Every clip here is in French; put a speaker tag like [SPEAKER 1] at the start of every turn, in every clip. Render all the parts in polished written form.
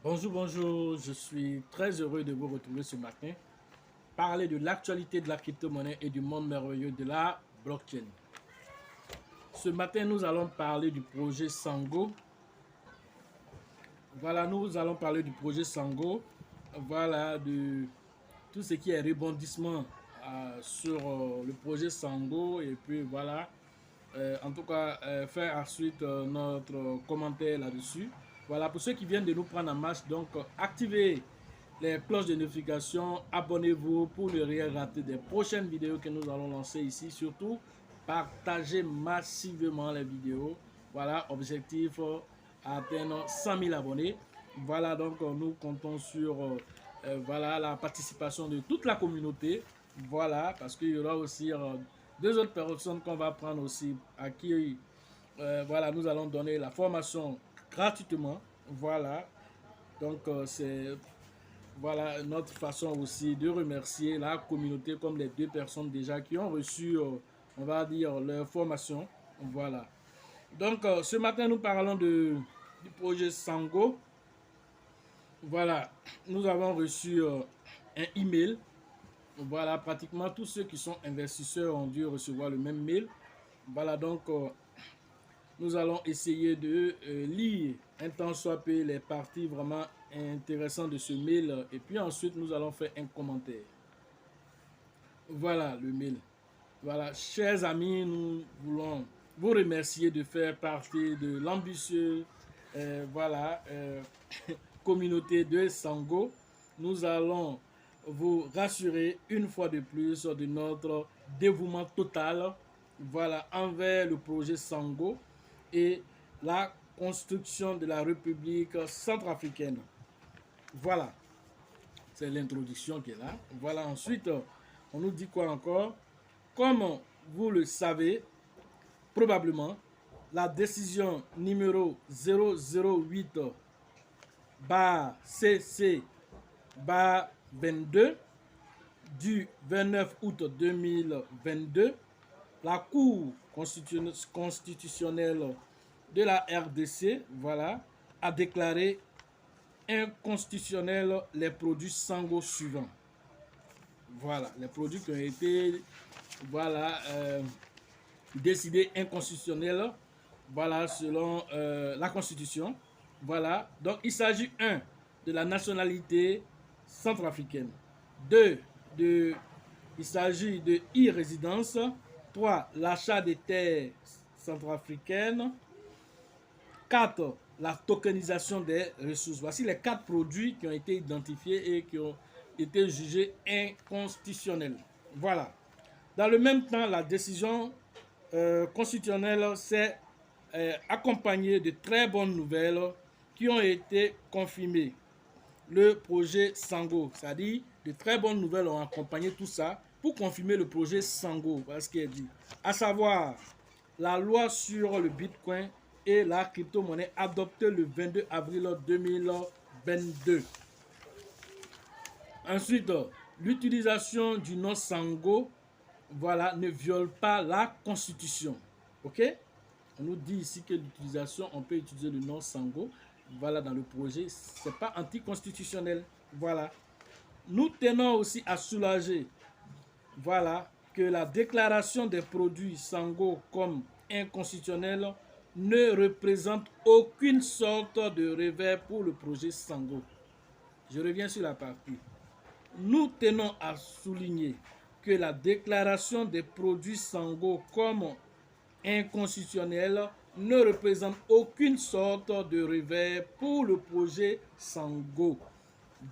[SPEAKER 1] Bonjour, bonjour, je suis très heureux de vous retrouver ce matin. Parler de l'actualité de la crypto-monnaie et du monde merveilleux de la blockchain. Ce matin, nous allons parler du projet Sango. Voilà, nous allons parler du projet Sango. Voilà, de tout ce qui est rebondissement sur le projet Sango. Et puis voilà, en tout cas, faire ensuite notre commentaire là-dessus. Voilà, pour ceux qui viennent de nous prendre en marche, donc activez les cloches de notification, abonnez-vous pour ne rien rater des prochaines vidéos que nous allons lancer ici. Surtout, partagez massivement les vidéos. Voilà, objectif atteindre 100 000 abonnés. Voilà, donc nous comptons sur voilà, la participation de toute la communauté. Voilà, parce qu'il y aura aussi deux autres personnes qu'on va prendre aussi, à qui voilà, nous allons donner la formation gratuitement. Voilà, donc c'est voilà notre façon aussi de remercier la communauté comme les deux personnes déjà qui ont reçu, on va dire, leur formation. Voilà. Donc ce matin, nous parlons du projet Sango. Voilà, nous avons reçu un email. Voilà, pratiquement tous ceux qui sont investisseurs ont dû recevoir le même mail. Voilà, donc nous allons essayer de lire un temps soit peu les parties vraiment intéressantes de ce mail. Et puis ensuite, nous allons faire un commentaire. Voilà le mail. Voilà, chers amis, nous voulons vous remercier de faire partie de l'ambitieuse voilà, communauté de Sango. Nous allons vous rassurer une fois de plus de notre dévouement total, voilà, envers le projet Sango et la construction de la République centrafricaine. Voilà, c'est l'introduction qui est là. Voilà, ensuite, on nous dit quoi encore? Comme vous le savez, probablement, la décision numéro 008 CC 22 du 29 août 2022, la Cour constitutionnelle de la RDC, voilà, a déclaré inconstitutionnels les produits Sango suivants. Voilà, les produits qui ont été voilà, décidés inconstitutionnels, voilà, selon la Constitution. Voilà, donc il s'agit 1 de la nationalité centrafricaine, 2 il s'agit de e-résidence, 3 l'achat des terres centrafricaines, 4 la tokenisation des ressources. Voici les 4 produits qui ont été identifiés et qui ont été jugés inconstitutionnels. Voilà. Dans le même temps, la décision constitutionnelle s'est accompagnée de très bonnes nouvelles qui ont été confirmées. Le projet Sango, c'est-à-dire de très bonnes nouvelles ont accompagné tout ça pour confirmer le projet Sango, voilà ce qui est dit. À savoir, la loi sur le Bitcoin et la crypto-monnaie adoptée le 22 avril 2022. Ensuite, l'utilisation du nom Sango, voilà, ne viole pas la Constitution. Ok? On nous dit ici que l'utilisation, on peut utiliser le nom Sango, voilà, dans le projet, c'est pas anticonstitutionnel. Voilà. Nous tenons aussi à soulager, voilà, que la déclaration des produits Sango comme inconstitutionnels ne représente aucune sorte de revers pour le projet Sango. Je reviens sur la partie. Nous tenons à souligner que la déclaration des produits Sango comme inconstitutionnels ne représente aucune sorte de revers pour le projet Sango.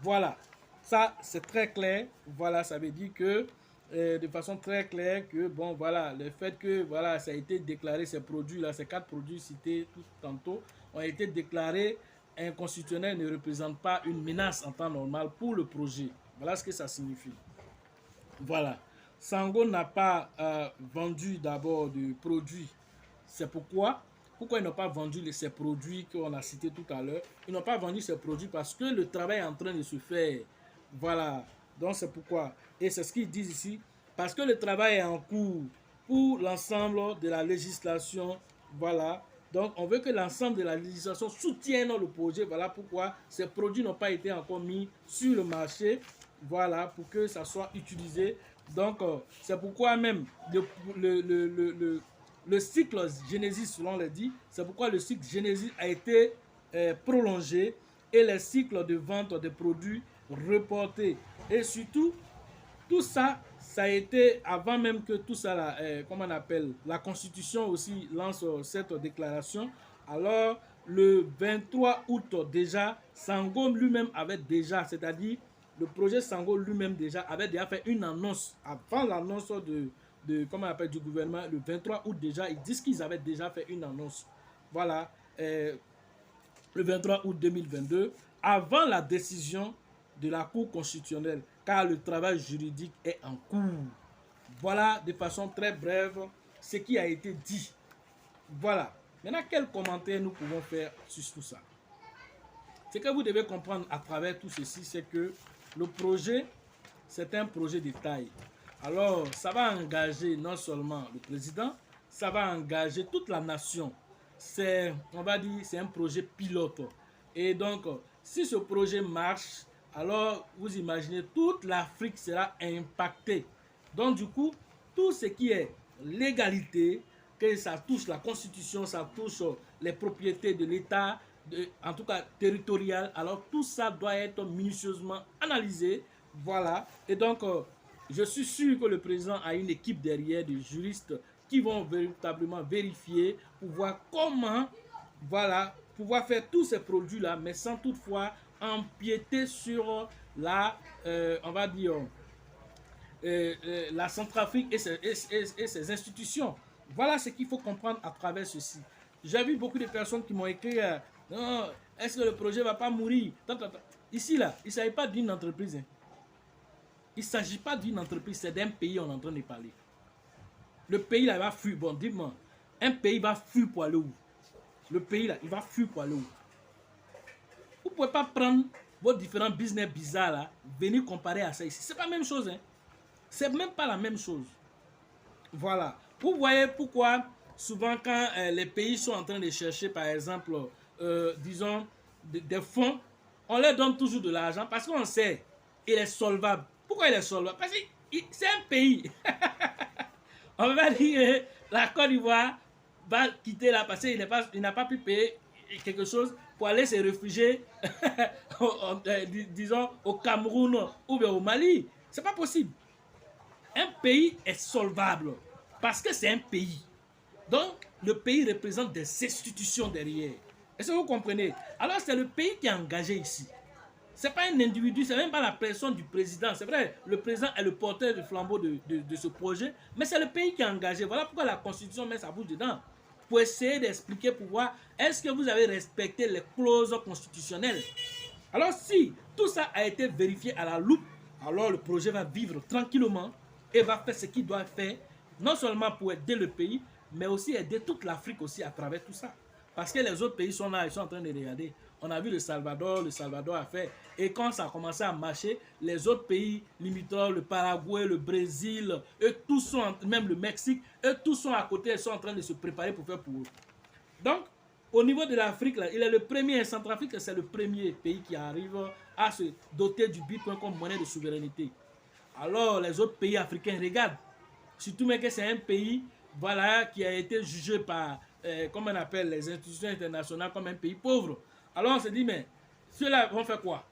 [SPEAKER 1] Voilà, ça c'est très clair. Voilà, ça veut dire que de façon très claire que bon voilà, le fait que voilà ça a été déclaré, ces produits là, ces 4 produits cités tout tantôt ont été déclarés inconstitutionnels, ne représentent pas une menace en temps normal pour le projet. Voilà ce que ça signifie. Voilà. Sango n'a pas vendu d'abord de produits. C'est pourquoi ils n'ont pas vendu ces produits qu'on a cités tout à l'heure. Ils n'ont pas vendu ces produits parce que le travail est en train de se faire. Voilà. Donc c'est pourquoi. Et c'est ce qu'ils disent ici. Parce que le travail est en cours pour l'ensemble de la législation. Voilà. Donc, on veut que l'ensemble de la législation soutienne le projet. Voilà pourquoi ces produits n'ont pas été encore mis sur le marché. Voilà, pour que ça soit utilisé. Donc, c'est pourquoi même le cycle Genesis, selon le dit, c'est pourquoi le cycle Genesis a été prolongé et les cycles de vente des produits reportés. Et surtout, tout ça, ça a été avant même que tout ça, là, comment on appelle, la Constitution aussi lance cette déclaration. Alors, le 23 août déjà, Sango lui-même avait déjà, c'est-à-dire le projet Sango lui-même déjà avait déjà fait une annonce avant l'annonce comment on appelle, du gouvernement. Le 23 août déjà, ils disent qu'ils avaient déjà fait une annonce. Voilà, le 23 août 2022, avant la décision de la Cour constitutionnelle, car le travail juridique est en cours. Voilà, de façon très brève, ce qui a été dit. Voilà. Maintenant, quels commentaires nous pouvons faire sur tout ça? Ce que vous devez comprendre à travers tout ceci, c'est que le projet, c'est un projet de taille. Alors, ça va engager non seulement le président, ça va engager toute la nation. C'est, on va dire, c'est un projet pilote. Et donc, si ce projet marche, alors vous imaginez, toute l'Afrique sera impactée. Donc, du coup, tout ce qui est légalité, que ça touche la constitution, ça touche les propriétés de l'État, en tout cas territorial, alors tout ça doit être minutieusement analysé. Voilà. Et donc, je suis sûr que le président a une équipe derrière de juristes qui vont véritablement vérifier pour voir comment, voilà, pouvoir faire tous ces produits-là, mais sans toutefois empiéter sur la, on va dire, la Centrafrique et ses institutions. Voilà ce qu'il faut comprendre à travers ceci. J'ai vu beaucoup de personnes qui m'ont écrit non, est-ce que le projet ne va pas mourir? Ici, là, il ne s'agit pas d'une entreprise. Hein. Il ne s'agit pas d'une entreprise, c'est d'un pays, on est en train de parler. Le pays, là, il va fuir. Bon, dites-moi, un pays va fuir pour aller où? Le pays, là, il va fuir pour aller où? Vous ne pouvez pas prendre vos différents business bizarres, là, venir comparer à ça ici. Ce n'est pas la même chose. Hein. C'est même pas la même chose. Voilà. Vous voyez pourquoi souvent quand les pays sont en train de chercher, par exemple, disons, des fonds, on leur donne toujours de l'argent parce qu'on sait il est solvable. Pourquoi il est solvable? Parce que c'est un pays. On va dire la Côte d'Ivoire va quitter là parce qu'il n'a pas pu payer quelque chose pour aller se réfugier, disons, au Cameroun ou bien au Mali. C'est pas possible. Un pays est solvable parce que c'est un pays. Donc, le pays représente des institutions derrière. Est-ce que vous comprenez? Alors, c'est le pays qui est engagé ici. Ce n'est pas un individu, ce n'est même pas la personne du président. C'est vrai, le président est le porteur du flambeau de ce projet, mais c'est le pays qui est engagé. Voilà pourquoi la Constitution met sa bouche dedans. Pour essayer d'expliquer, pour voir, est-ce que vous avez respecté les clauses constitutionnelles? Alors, si tout ça a été vérifié à la loupe, alors le projet va vivre tranquillement et va faire ce qu'il doit faire, non seulement pour aider le pays, mais aussi aider toute l'Afrique aussi à travers tout ça. Parce que les autres pays sont là, ils sont en train de regarder. On a vu le Salvador a fait. Et quand ça a commencé à marcher, les autres pays limitrophes, le Paraguay, le Brésil, eux tous sont, même le Mexique, eux tous sont à côté, ils sont en train de se préparer pour faire pour eux. Donc, au niveau de l'Afrique, il est le premier, Centrafrique, c'est le premier pays qui arrive à se doter du Bitcoin comme monnaie de souveraineté. Alors, les autres pays africains regardent. Surtout mais que c'est un pays, voilà, qui a été jugé par, comment on appelle, les institutions internationales comme un pays pauvre. Alors, on se dit, mais ceux-là vont faire quoi?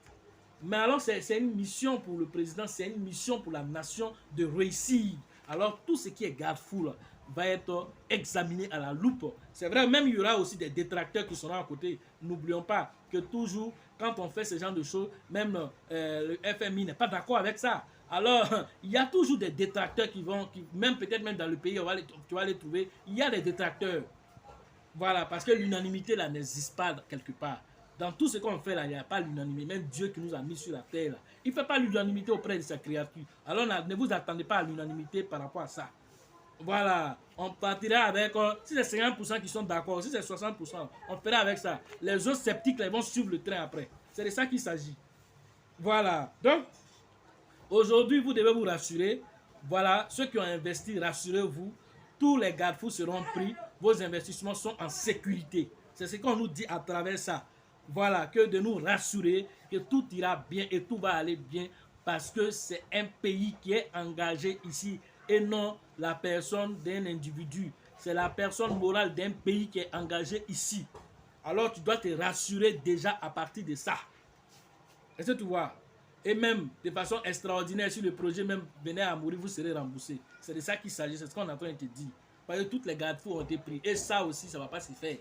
[SPEAKER 1] Mais alors, c'est une mission pour le président, c'est une mission pour la nation de réussir. Alors, tout ce qui est garde-fou va être examiné à la loupe. C'est vrai, même il y aura aussi des détracteurs qui seront à côté. N'oublions pas que toujours, quand on fait ce genre de choses, même le FMI n'est pas d'accord avec ça. Alors, il y a toujours des détracteurs même peut-être même dans le pays, tu vas les trouver, il y a des détracteurs. Voilà, parce que l'unanimité là n'existe pas quelque part. Dans tout ce qu'on fait là, il n'y a pas l'unanimité. Même Dieu qui nous a mis sur la terre là, il ne fait pas l'unanimité auprès de sa créature. Alors ne vous attendez pas à l'unanimité par rapport à ça. Voilà, on partira avec, si c'est 50% qui sont d'accord, si c'est 60%, on fera avec ça. Les autres sceptiques là, ils vont suivre le train après. C'est de ça qu'il s'agit. Voilà, donc, aujourd'hui, vous devez vous rassurer. Voilà, ceux qui ont investi, rassurez-vous, tous les garde-fous seront pris vos investissements sont en sécurité. C'est ce qu'on nous dit à travers ça. Voilà, que de nous rassurer que tout ira bien et tout va aller bien parce que c'est un pays qui est engagé ici et non la personne d'un individu. C'est la personne morale d'un pays qui est engagée ici. Alors tu dois te rassurer déjà à partir de ça. Est-ce que tu vois? Et même de façon extraordinaire, si le projet même venait à mourir, vous serez remboursé. C'est de ça qu'il s'agit, c'est ce qu'on est en train de te dire. Parce que toutes les garde-fous ont été pris. Et ça aussi, ça ne va pas se faire.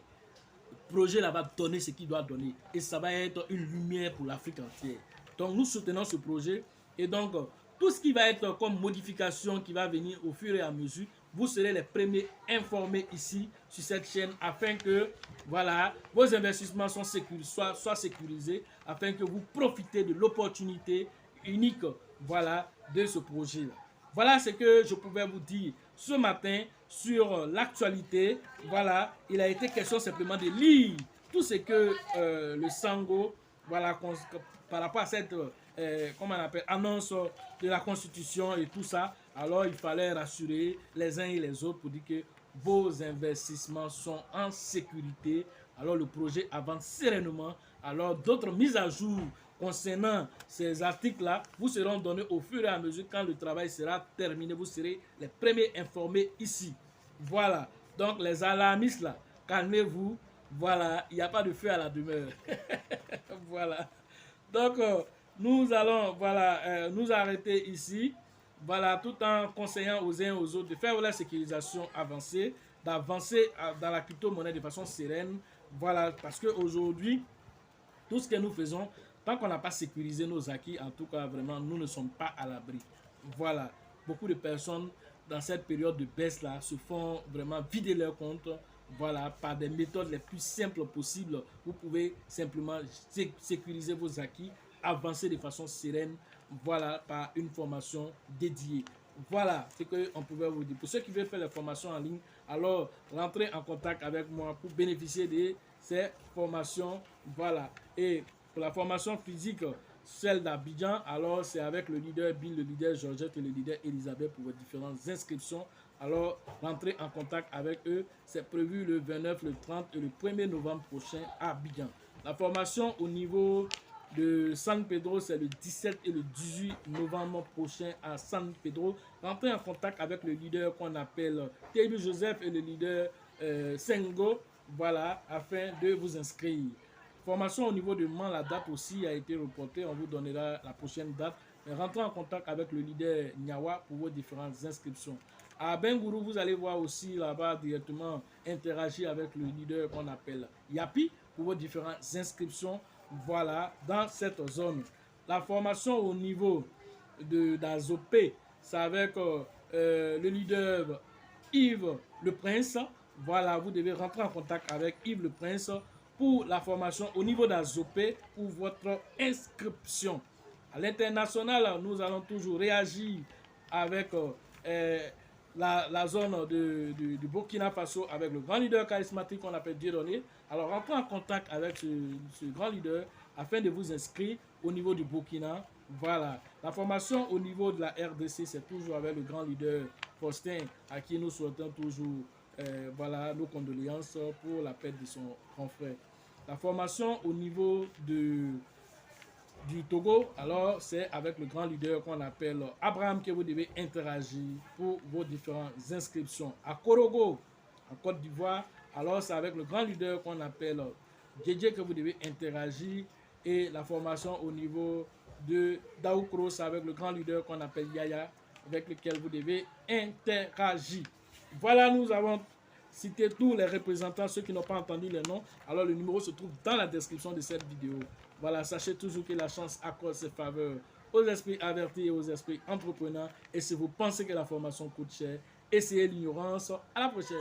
[SPEAKER 1] Le projet là va donner ce qu'il doit donner. Et ça va être une lumière pour l'Afrique entière. Donc nous soutenons ce projet. Et donc, tout ce qui va être comme modification qui va venir au fur et à mesure, vous serez les premiers informés ici sur cette chaîne afin que voilà, vos investissements soient sécurisés, afin que vous profitez de l'opportunité unique voilà, de ce projet-là. Voilà ce que je pouvais vous dire ce matin sur l'actualité. Voilà, il a été question simplement de lire tout ce que le Sango, voilà, par rapport à cette comment on appelle, annonce de la Constitution et tout ça. Alors il fallait rassurer les uns et les autres pour dire que vos investissements sont en sécurité. Alors le projet avance sereinement. Alors d'autres mises à jour concernant ces articles-là vous seront donnés au fur et à mesure quand le travail sera terminé. Vous serez les premiers informés ici. Voilà. Donc les alarmistes là, calmez-vous. Voilà, il n'y a pas de feu à la demeure. Voilà. Donc nous allons voilà, nous arrêter ici. Voilà, tout en conseillant aux uns et aux autres de faire la sécurisation avancée, d'avancer dans la crypto-monnaie de façon sereine. Voilà, parce qu'aujourd'hui, tout ce que nous faisons, tant qu'on n'a pas sécurisé nos acquis, en tout cas, vraiment, nous ne sommes pas à l'abri. Voilà, beaucoup de personnes dans cette période de baisse-là se font vraiment vider leur compte. Voilà, par des méthodes les plus simples possibles. Vous pouvez simplement sécuriser vos acquis, avancer de façon sereine, voilà, par une formation dédiée. Voilà ce qu'on pouvait vous dire. Pour ceux qui veulent faire les formations en ligne, alors rentrez en contact avec moi pour bénéficier de ces formations. Voilà. Et pour la formation physique, celle d'Abidjan, alors c'est avec le leader Bill, le leader Georgette et le leader Elisabeth pour vos différentes inscriptions. Alors rentrez en contact avec eux. C'est prévu le 29, le 30 et le 1er novembre prochain à Abidjan. La formation au niveau de San Pedro, c'est le 17 et le 18 novembre prochain à San Pedro. Rentrez en contact avec le leader qu'on appelle Tebi Joseph et le leader Sengo, voilà, afin de vous inscrire. Formation au niveau de Mans, la date aussi a été reportée, on vous donnera la prochaine date. Rentrez en contact avec le leader Nyawa pour vos différentes inscriptions. À Bengourou, vous allez voir aussi là-bas directement interagir avec le leader qu'on appelle Yapi pour vos différentes inscriptions. Voilà, dans cette zone. La formation au niveau d'Azopé, c'est avec le leader Yves Le Prince. Voilà, vous devez rentrer en contact avec Yves Le Prince pour la formation au niveau d'Azopé pour votre inscription. À l'international, nous allons toujours réagir avec la zone du Burkina Faso avec le grand leader charismatique qu'on appelle Dieudonné. Alors rentrez en contact avec ce grand leader afin de vous inscrire au niveau du Burkina. Voilà. La formation au niveau de la RDC, c'est toujours avec le grand leader Faustin à qui nous souhaitons toujours voilà, nos condoléances pour la perte de son confrère. La formation au niveau du Togo, alors c'est avec le grand leader qu'on appelle Abraham que vous devez interagir pour vos différentes inscriptions. À Korogo, en Côte d'Ivoire, alors c'est avec le grand leader qu'on appelle Djedje que vous devez interagir. Et la formation au niveau de Daoukro, c'est avec le grand leader qu'on appelle Yaya, avec lequel vous devez interagir. Voilà, nous avons cité tous les représentants, ceux qui n'ont pas entendu les noms. Alors le numéro se trouve dans la description de cette vidéo. Voilà, sachez toujours que la chance accorde ses faveurs aux esprits avertis et aux esprits entrepreneurs. Et si vous pensez que la formation coûte cher, essayez l'ignorance. À la prochaine.